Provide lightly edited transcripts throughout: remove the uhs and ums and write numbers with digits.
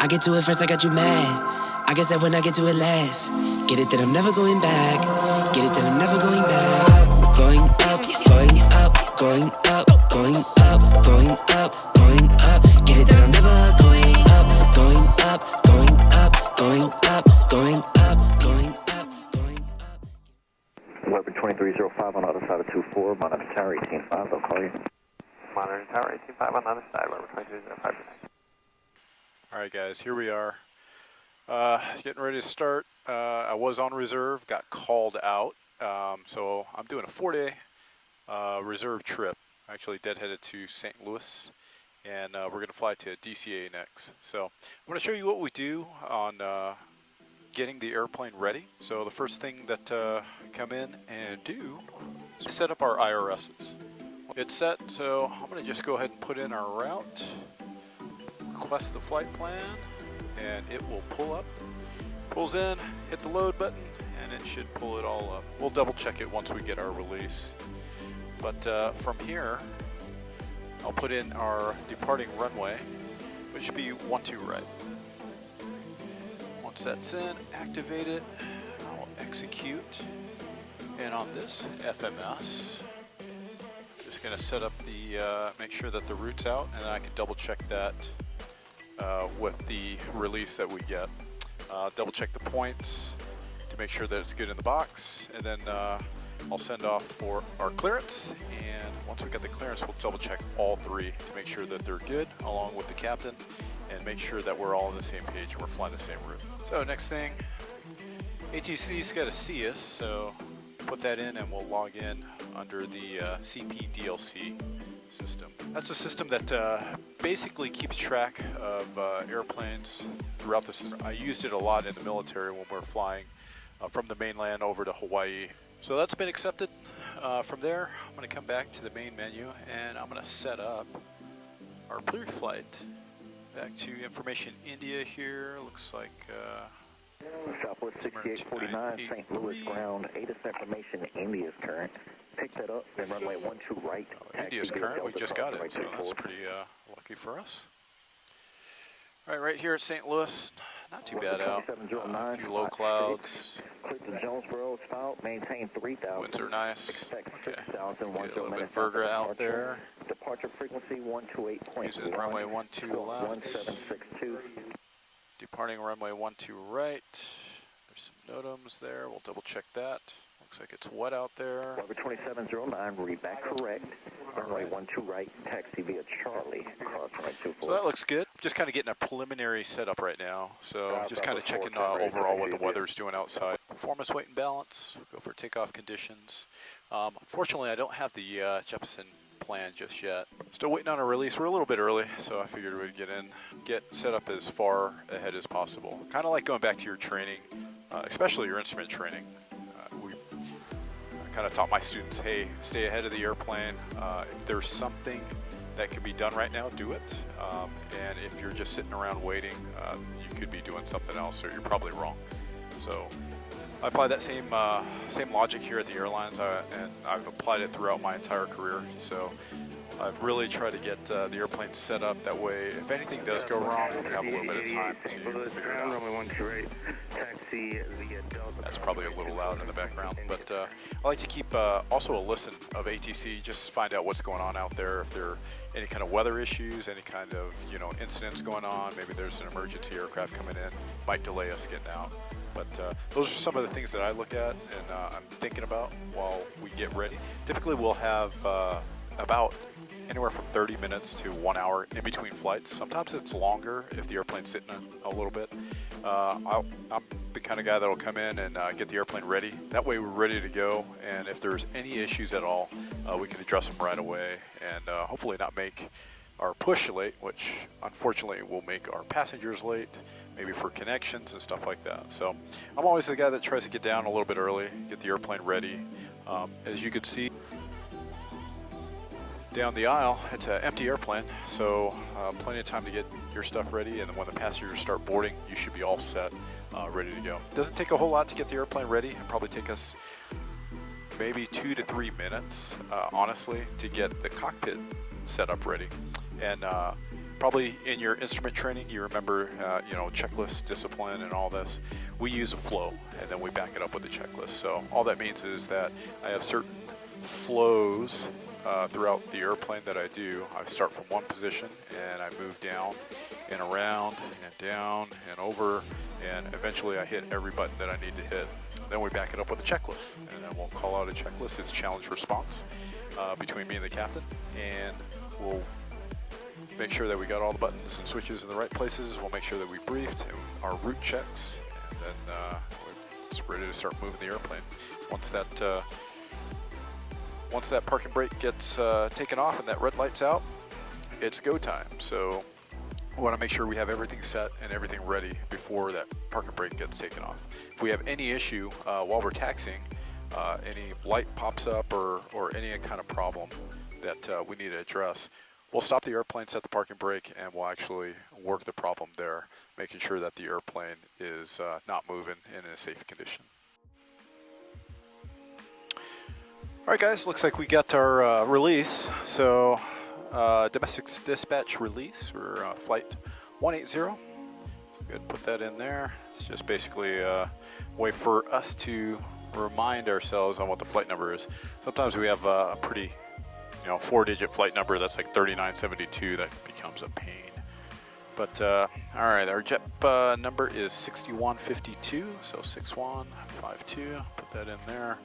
I get to it first, I got you mad. I guess that when I get to it last. Get it that I'm never going back. Get it that I'm never going back. Going up, going up, going up, going up, going up, going up. Get it that I'm never going up, going up, going up, going up, going up, going up, going up. Weber 2305 on the other side of 24. Monitor Tower 185. They'll call you. Monitor Tower 185 on the other side. Weber 2305. All right, guys, here we are. Getting ready to start. I was on reserve, got called out, so I'm doing a 4-day reserve trip. Actually deadheaded to St. Louis, and we're going to fly to DCA next. So I'm going to show you what we do on getting the airplane ready. So the first thing that come in and do is set up our IRSs. It's set, so I'm going to just go ahead and put in our route, request the flight plan, and it will pull up. Pulls in, hit the load button, and it should pull it all up. We'll double check it once we get our release. But from here, I'll put in our departing runway, which should be 12 right. Once that's in, activate it, I'll execute. And on this FMS, just gonna set up the, make sure that the route's out, and I can double check that with the release that we get. Double check the points to make sure that it's good in the box, and then I'll send off for our clearance, and once we get the clearance, we'll double check all three to make sure that they're good, along with the captain, and make sure that we're all on the same page and we're flying the same route. So next thing, ATC's got to see us, so put that in and we'll log in under the CP DLC system. That's a system that basically keeps track of airplanes throughout the system. I used it a lot in the military when we're flying from the mainland over to Hawaii. So that's been accepted. From there, I'm going to come back to the main menu and I'm going to set up our pre-flight. Back to Information India here. Looks like Southwest 6849, St. Louis ground. ATIS information, India's current. Pick that up, then runway 12 right. India's current, we just got it, so that's pretty lucky for us. All right, right here at St. Louis, not too bad out. A few low clouds. Winds are nice. Okay, get a little bit of Verga out there. Departure frequency 128.1. Using runway 12 left. 1762. Departing runway 12 right. There's some NOTAMs there. We'll double check that. Looks like it's wet out there. Weber 2709, read back correct. Runway 12 right, taxi via Charlie, cross runway 24. So that looks good. Just kind of getting a preliminary setup right now. So just kind of checking overall what the weather's doing outside. Performance, weight, and balance. Go for takeoff conditions. Unfortunately, I don't have the Jeppesen plan just yet. Still waiting on a release. We're a little bit early, so I figured we'd get set up as far ahead as possible. Kind of like going back to your training, especially your instrument training. I kind of taught my students, hey, stay ahead of the airplane. If there's something that can be done right now, do it. And if you're just sitting around waiting, you could be doing something else, or you're probably wrong. So I apply that same logic here at the airlines, and I've applied it throughout my entire career. So I've really tried to get the airplane set up that way. If anything does go wrong, we have a little bit of time to figure it out. That's probably a little loud in the background, but I like to keep also a listen of ATC, just find out what's going on out there. If there are any kind of weather issues, any kind of incidents going on, maybe there's an emergency aircraft coming in, might delay us getting out. But those are some of the things that I look at and I'm thinking about while we get ready. Typically we'll have about anywhere from 30 minutes to 1 hour in between flights. Sometimes it's longer if the airplane's sitting a little bit. I'm the kind of guy that'll come in and get the airplane ready. That way we're ready to go, and if there's any issues at all, we can address them right away and hopefully not make our push late, which unfortunately will make our passengers late, maybe for connections and stuff like that. So I'm always the guy that tries to get down a little bit early, get the airplane ready. As you can see down the aisle, it's an empty airplane, so plenty of time to get your stuff ready, and then when the passengers start boarding, you should be all set, ready to go. It doesn't take a whole lot to get the airplane ready. It'll probably take us maybe 2 to 3 minutes, honestly, to get the cockpit set up ready. And probably in your instrument training, you remember, you know, checklist, discipline, and all this. We use a flow, and then we back it up with a checklist. So all that means is that I have certain flows throughout the airplane that I do. I start from one position, and I move down and around and down and over, and eventually I hit every button that I need to hit. Then we back it up with a checklist, and then we'll call out a checklist. It's challenge response between me and the captain, and we'll make sure that we got all the buttons and switches in the right places. We'll make sure that we briefed our route checks, and then we're ready to start moving the airplane. Once that parking brake gets taken off and that red light's out, it's go time. So we want to make sure we have everything set and everything ready before that parking brake gets taken off. If we have any issue while we're taxiing, any light pops up or any kind of problem that we need to address, we'll stop the airplane, set the parking brake, and we'll actually work the problem there, making sure that the airplane is not moving and in a safe condition. All right, guys, looks like we got our release. So domestic dispatch release for flight 180. So go ahead and put that in there. It's just basically a way for us to remind ourselves on what the flight number is. Sometimes we have a pretty, 4-digit flight number that's like 3972. That becomes a pain. But all right, our jet number is 6152, so 6152. Put that in there.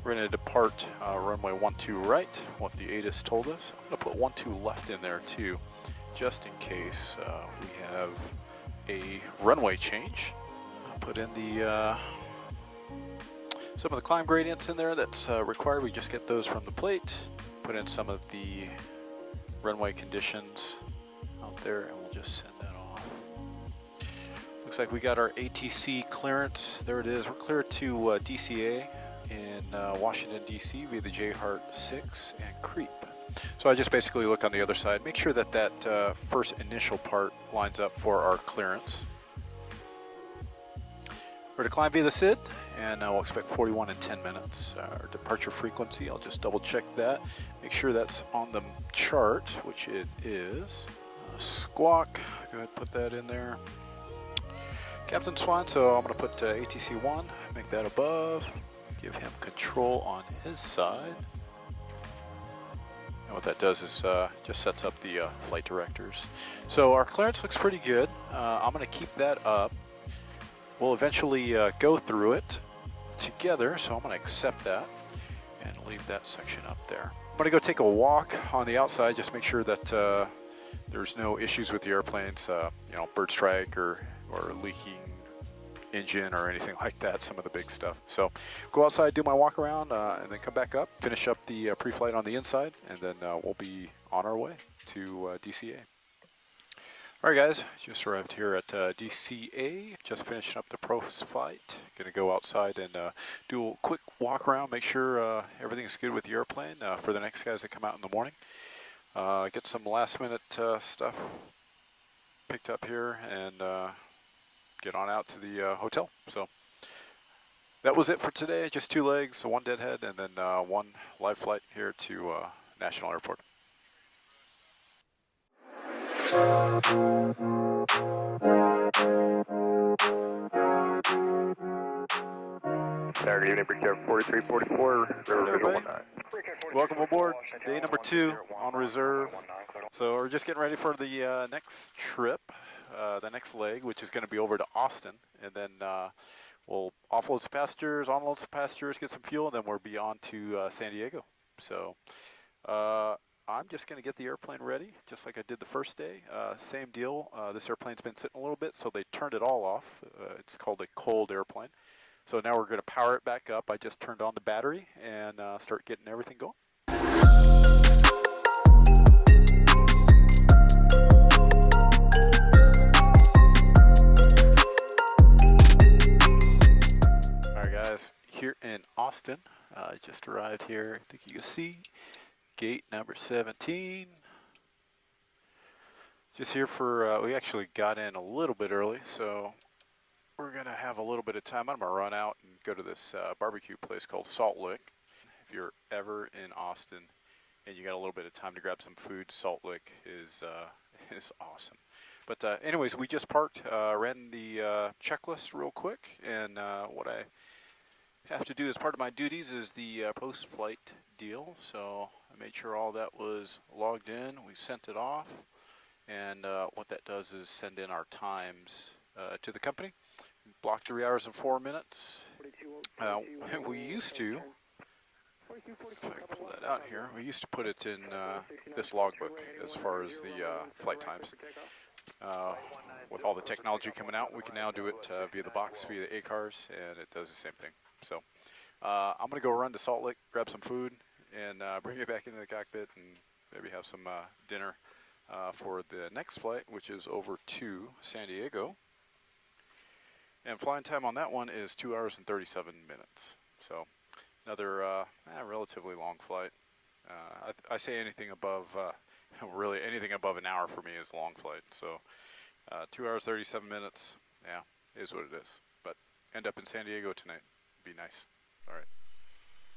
We're going to depart runway 12 right, what the ATIS told us. I'm going to put 12 left in there too, just in case we have a runway change. I'll put in the some of the climb gradients in there that's required. We just get those from the plate. Put in some of the runway conditions out there, and we'll just send that off. Looks like we got our ATC clearance. There it is. We're cleared to DCA in Washington, D.C. via the J-Heart 6 and creep. So I just basically look on the other side, make sure that that first initial part lines up for our clearance. We're to climb via the SID, and we'll expect 41 in 10 minutes. Our departure frequency, I'll just double check that. Make sure that's on the chart, which it is. Squawk, go ahead and put that in there. Captain's fine, so I'm going to put ATC 1, make that above. Give him control on his side. And what that does is just sets up the flight directors. So our clearance looks pretty good. I'm going to keep that up. We'll eventually go through it together, so I'm going to accept that and leave that section up there. I'm going to go take a walk on the outside, just make sure that there's no issues with the airplanes, bird strike or leaking engine or anything like that, some of the big stuff. So go outside, do my walk around, and then come back up, finish up the pre-flight on the inside, and then we'll be on our way to DCA. All right, guys, just arrived here at DCA, just finishing up the post-flight. Gonna go outside and do a quick walk around, make sure everything's good with the airplane for the next guys that come out in the morning. Get some last-minute stuff picked up here and get on out to the hotel. So that was it for today. Just 2 legs, 1 deadhead, and then 1 live flight here to National Airport. Saturday evening, Brickyard 4344, River Visual 19. Welcome aboard, day number 2 on reserve. So we're just getting ready for the next trip, the next leg, which is going to be over to Austin, and then we'll offload some passengers, onload some passengers, get some fuel, and then we'll be on to San Diego. So I'm just going to get the airplane ready, just like I did the first day. Same deal. This airplane's been sitting a little bit, so they turned it all off. It's called a cold airplane. So now we're going to power it back up. I just turned on the battery and start getting everything going. All right, guys, here in Austin, I just arrived here. I think you can see gate number 17. Just here for, we actually got in a little bit early, so we're going to have a little bit of time. I'm going to run out and go to this barbecue place called Salt Lick. If you're ever in Austin and you got a little bit of time to grab some food, Salt Lick is is awesome. But anyways, we just parked, ran the checklist real quick, and what I have to do as part of my duties is the post-flight deal. So I made sure all that was logged in. We sent it off, and what that does is send in our times to the company. Block 3 hours and 4 minutes. We used to, if I can pull that out here, we used to put it in this logbook as far as the flight times. With all the technology coming out, we can now do it via the box, via the ACARS, and it does the same thing. So I'm going to go run to Salt Lake, grab some food, and bring it back into the cockpit and maybe have some dinner for the next flight, which is over to San Diego. And flying time on that one is 2 hours and 37 minutes. So another relatively long flight. I say anything above, really anything above an hour for me is a long flight. So 2 hours, 37 minutes, yeah, is what it is. But end up in San Diego tonight. Be nice. All right.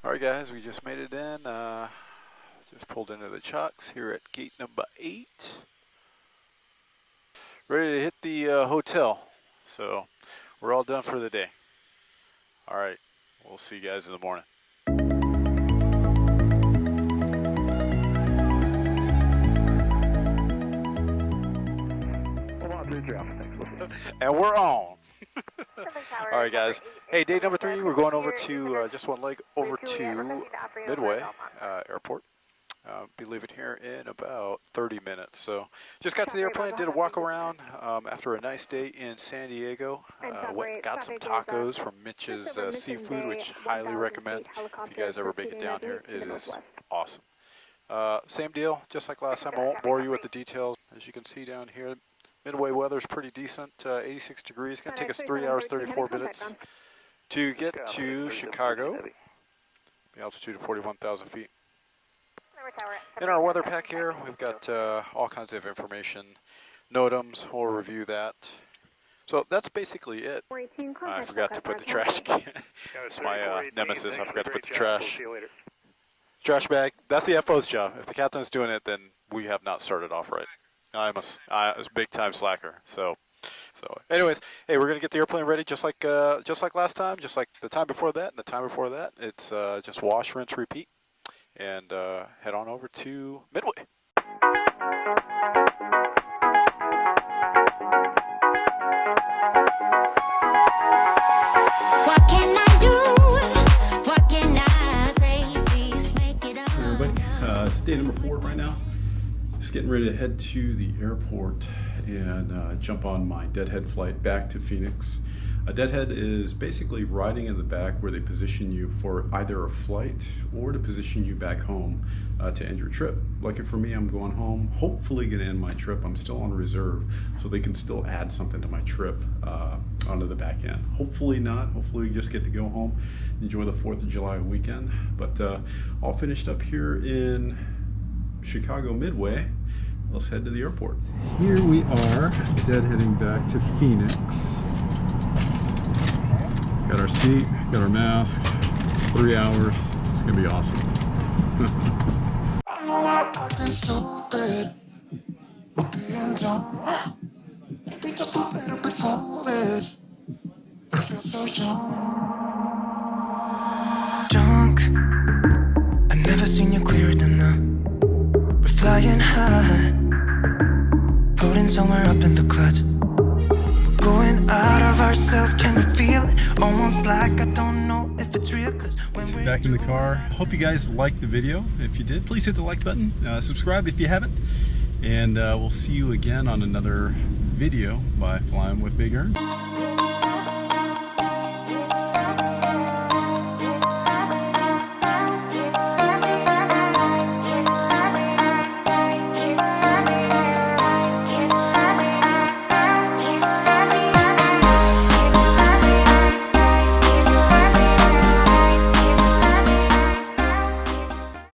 All right, guys, we just made it in. Just pulled into the Chucks here at gate number 8. Ready to hit the hotel. So we're all done for the day. All right. We'll see you guys in the morning. And we're on. All right, guys. Hey, day number 3, we're going over to just one leg over to Midway Airport. Be leaving here in about 30 minutes. So just got to the airplane, did a walk around after a nice day in San Diego. Got some tacos from Mitch's Seafood, which highly recommend. If you guys ever make it down here, it is awesome. Same deal, just like last time. I won't bore you with the details. As you can see down here, Midway weather's pretty decent, 86 degrees. It's going to take us 3 hours, 34 minutes to get to Chicago. The altitude of 41,000 feet. In our weather pack here, we've got all kinds of information, NOTAMs, we'll review that. So that's basically it. I forgot to put the trash can. It's my nemesis, I forgot to put the trash bag. That's the FO's job. If the captain's doing it, then we have not started off right. I'm a big time slacker. So anyways, hey, we're gonna get the airplane ready just like last time, just like the time before that and the time before that. It's just wash, rinse, repeat, and head on over to Midway. What can I do? What can I say? Please make it up. Hey everybody, it's day number 4 right now. Just getting ready to head to the airport and jump on my deadhead flight back to Phoenix. A deadhead is basically riding in the back where they position you for either a flight or to position you back home to end your trip. Lucky for me, I'm going home, hopefully gonna end my trip. I'm still on reserve, so they can still add something to my trip onto the back end. Hopefully not, hopefully we just get to go home, enjoy the 4th of July weekend. But all finished up here in Chicago Midway. Let's head to the airport. Here we are, deadheading back to Phoenix. Got our seat, got our mask, 3 hours. It's gonna be awesome. I know I'm acting stupid, but being dumb, maybe just a little bit foolish. I feel so young. Drunk, I've never seen you clearer than now. We're flying high, floating somewhere up in the clouds. Going out of ourselves, can we feel it? Almost like I don't know if it's real. Cause when we're Back in the car. Hope you guys liked the video. If you did, please hit the like button. Subscribe if you haven't. And we'll see you again on another video by Flying with Big Ern.